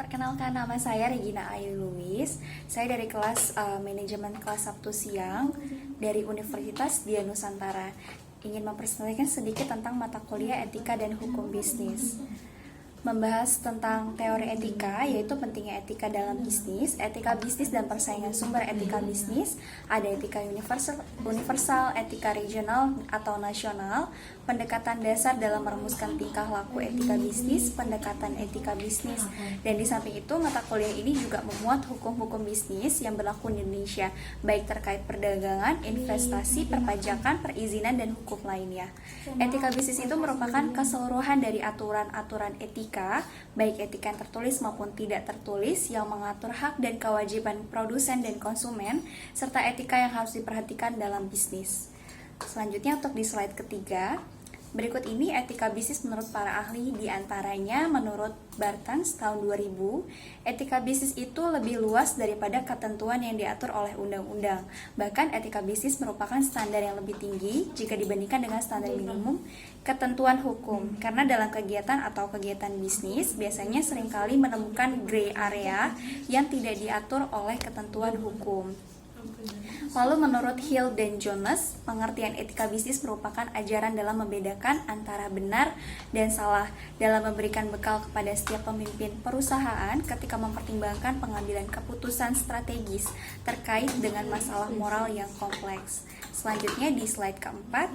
Perkenalkan, nama saya Regina Ayu Luis. Saya dari kelas Manajemen kelas Sabtu siang dari Universitas Dian Nusantara. Ingin mempresentasikan sedikit tentang mata kuliah Etika dan Hukum Bisnis. Membahas tentang teori etika, yaitu pentingnya etika dalam bisnis, etika bisnis dan persaingan sumber etika bisnis, ada etika universal, etika regional atau nasional, pendekatan dasar dalam merumuskan tingkah laku etika bisnis, pendekatan etika bisnis, dan di samping itu mata kuliah ini juga memuat hukum-hukum bisnis yang berlaku di Indonesia, baik terkait perdagangan, investasi, perpajakan, perizinan, dan hukum lainnya. Etika bisnis itu merupakan keseluruhan dari aturan-aturan etika, baik etika yang tertulis maupun tidak tertulis, yang mengatur hak dan kewajiban produsen dan konsumen, serta etika yang harus diperhatikan dalam bisnis. Selanjutnya untuk di slide ketiga, berikut ini etika bisnis menurut para ahli, diantaranya menurut Bartens tahun 2000, etika bisnis itu lebih luas daripada ketentuan yang diatur oleh undang-undang. Bahkan etika bisnis merupakan standar yang lebih tinggi jika dibandingkan dengan standar minimum ketentuan hukum. Karena dalam kegiatan atau kegiatan bisnis biasanya seringkali menemukan gray area yang tidak diatur oleh ketentuan hukum. Lalu menurut Hill dan Jones, pengertian etika bisnis merupakan ajaran dalam membedakan antara benar dan salah dalam memberikan bekal kepada setiap pemimpin perusahaan ketika mempertimbangkan pengambilan keputusan strategis terkait dengan masalah moral yang kompleks. Selanjutnya di slide keempat,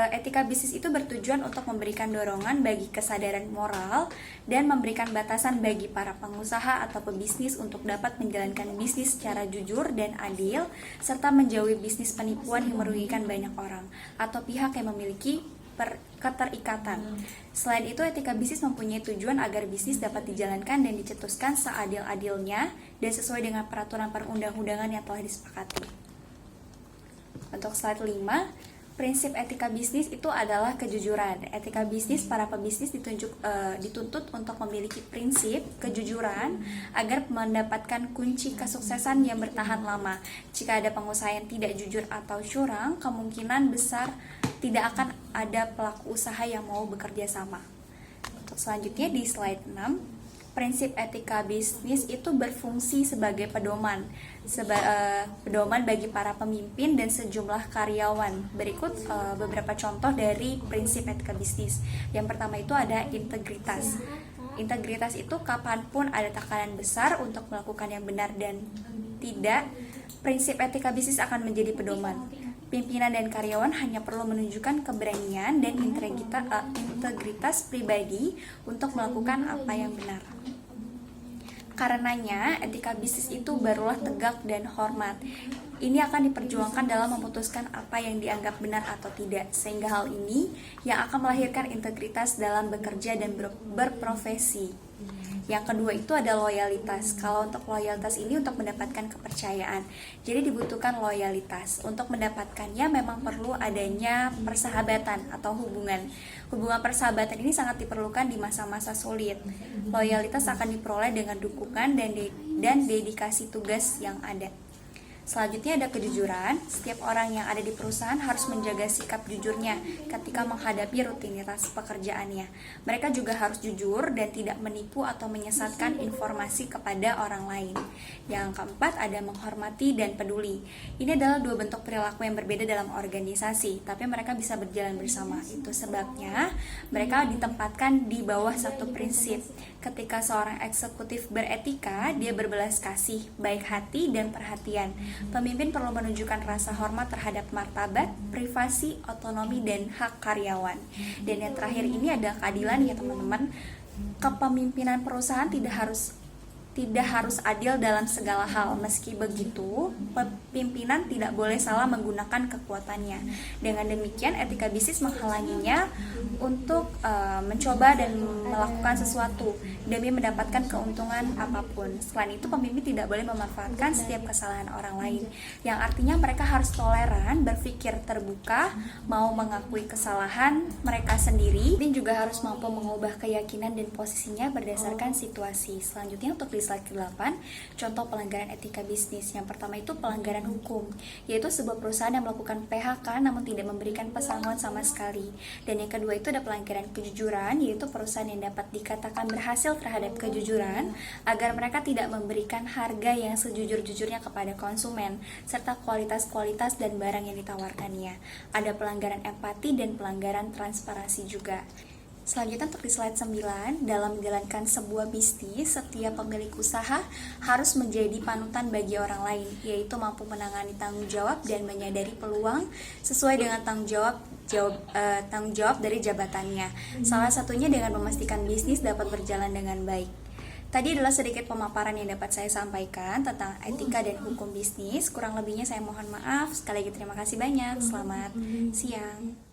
etika bisnis itu bertujuan untuk memberikan dorongan bagi kesadaran moral dan memberikan batasan bagi para pengusaha atau pebisnis untuk dapat menjalankan bisnis secara jujur dan adil, serta menjauhi bisnis penipuan yang merugikan banyak orang atau pihak yang memiliki keterikatan. Selain itu, etika bisnis mempunyai tujuan agar bisnis dapat dijalankan dan dicetuskan seadil-adilnya dan sesuai dengan peraturan perundang-undangan yang telah disepakati. Untuk slide 5, prinsip etika bisnis itu adalah kejujuran. Etika bisnis, para pebisnis dituntut untuk memiliki prinsip kejujuran agar mendapatkan kunci kesuksesan yang bertahan lama. Jika ada pengusaha yang tidak jujur atau curang, kemungkinan besar tidak akan ada pelaku usaha yang mau bekerja sama. Untuk selanjutnya di slide 6, prinsip etika bisnis itu berfungsi sebagai pedoman bagi para pemimpin dan sejumlah karyawan. Berikut beberapa contoh dari prinsip etika bisnis. Yang pertama itu ada integritas. Integritas itu kapanpun ada tekanan besar untuk melakukan yang benar dan tidak, prinsip etika bisnis akan menjadi pedoman. Pimpinan dan karyawan hanya perlu menunjukkan keberanian dan integritas pribadi untuk melakukan apa yang benar. Karenanya, etika bisnis itu barulah tegak dan hormat. Ini akan diperjuangkan dalam memutuskan apa yang dianggap benar atau tidak, sehingga hal ini yang akan melahirkan integritas dalam bekerja dan berprofesi. Yang kedua itu ada loyalitas. Kalau untuk loyalitas ini untuk mendapatkan kepercayaan. Jadi dibutuhkan loyalitas. Untuk mendapatkannya memang perlu adanya persahabatan atau hubungan. Hubungan persahabatan ini sangat diperlukan di masa-masa sulit. Loyalitas akan diperoleh dengan dukungan dan dedikasi tugas yang ada. Selanjutnya ada kejujuran. Setiap orang yang ada di perusahaan harus menjaga sikap jujurnya ketika menghadapi rutinitas pekerjaannya. Mereka juga harus jujur dan tidak menipu atau menyesatkan informasi kepada orang lain. Yang keempat ada menghormati dan peduli. Ini adalah dua bentuk perilaku yang berbeda dalam organisasi, tapi mereka bisa berjalan bersama. Itu sebabnya mereka ditempatkan di bawah satu prinsip. Ketika seorang eksekutif beretika, dia berbelas kasih, baik hati dan perhatian. Pemimpin perlu menunjukkan rasa hormat terhadap martabat, privasi, otonomi, dan hak karyawan. Dan yang terakhir ini ada keadilan ya teman-teman. Kepemimpinan perusahaan tidak harus adil dalam segala hal. Meski begitu, pimpinan tidak boleh salah menggunakan kekuatannya. Dengan demikian, etika bisnis menghalanginya untuk mencoba dan melakukan sesuatu demi mendapatkan keuntungan apapun. Selain itu, pemimpin tidak boleh memanfaatkan setiap kesalahan orang lain, yang artinya mereka harus toleran, berpikir terbuka, mau mengakui kesalahan mereka sendiri, dan juga harus mampu mengubah keyakinan dan posisinya berdasarkan situasi. Selanjutnya untuk di slide ke-8, contoh pelanggaran etika bisnis. Yang pertama itu pelanggaran hukum, yaitu sebuah perusahaan yang melakukan PHK namun tidak memberikan pesangon sama sekali. Dan yang kedua itu ada pelanggaran kejujuran, yaitu perusahaan yang dapat dikatakan berhasil terhadap kejujuran agar mereka tidak memberikan harga yang sejujur-jujurnya kepada konsumen, serta kualitas-kualitas dan barang yang ditawarkannya. Ada pelanggaran empati dan pelanggaran transparansi juga. Selanjutnya untuk di slide 9, dalam menjalankan sebuah bisnis, setiap pemilik usaha harus menjadi panutan bagi orang lain, yaitu mampu menangani tanggung jawab dan menyadari peluang sesuai dengan tanggung jawab dari jabatannya. Salah satunya dengan memastikan bisnis dapat berjalan dengan baik. Tadi adalah sedikit pemaparan yang dapat saya sampaikan tentang etika dan hukum bisnis. Kurang lebihnya saya mohon maaf. Sekali lagi terima kasih banyak. Selamat siang.